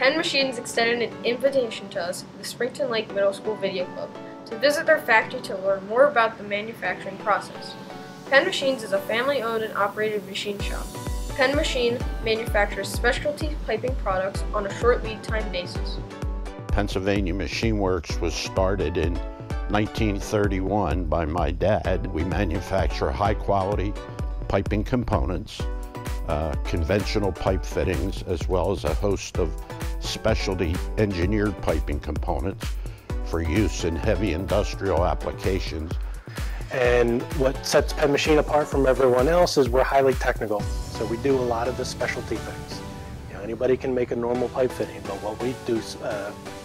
Penn Machines extended an invitation to us, the Springton Lake Middle School Video Club, to visit their factory to learn more about the manufacturing process. Penn Machines is a family-owned and operated machine shop. Penn Machine manufactures specialty piping products on a short lead time basis. Pennsylvania Machine Works was started in 1931 by my dad. We manufacture high-quality piping components, conventional pipe fittings, as well as a host of specialty engineered piping components for use in heavy industrial applications. And what sets Penn Machine apart from everyone else is we're highly technical. So we do a lot of the specialty things. You know, anybody can make a normal pipe fitting, but what we do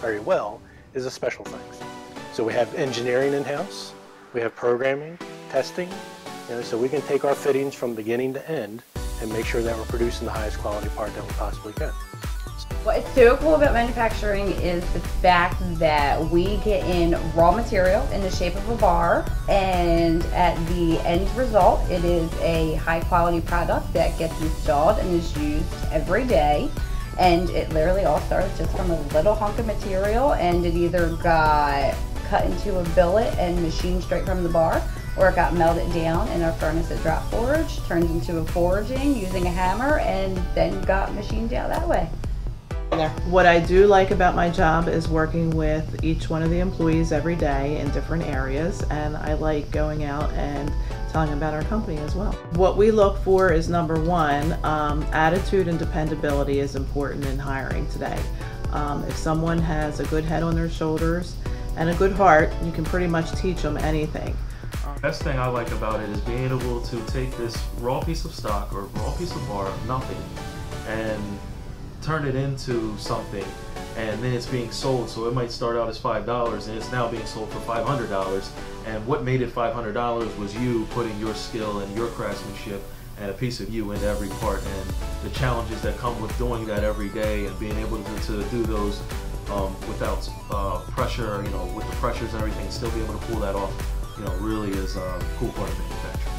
very well is the special things. So we have engineering in-house, we have programming, testing, so we can take our fittings from beginning to end and make sure that we're producing the highest quality part that we possibly can. What's so cool about manufacturing is the fact that we get in raw material in the shape of a bar, and at the end result it is a high quality product that gets installed and is used every day. And it literally all started just from a little hunk of material, and it either got cut into a billet and machined straight from the bar, or it got melted down in our furnace at drop forge, turned into a forging using a hammer, and then got machined out that way. What I do like about my job is working with each one of the employees every day in different areas, and I like going out and telling them about our company as well. What we look for is, number one, attitude and dependability is important in hiring today. If someone has a good head on their shoulders and a good heart, you can pretty much teach them anything. The best thing I like about it is being able to take this raw piece of stock or raw piece of bar, nothing, and turn it into something, and then it's being sold. So it might start out as $5 and it's now being sold for $500, and what made it $500 was you putting your skill and your craftsmanship and a piece of you into every part, and the challenges that come with doing that every day and being able to do those without pressure, with the pressures and everything, still be able to pull that off, really is a cool part of manufacturing.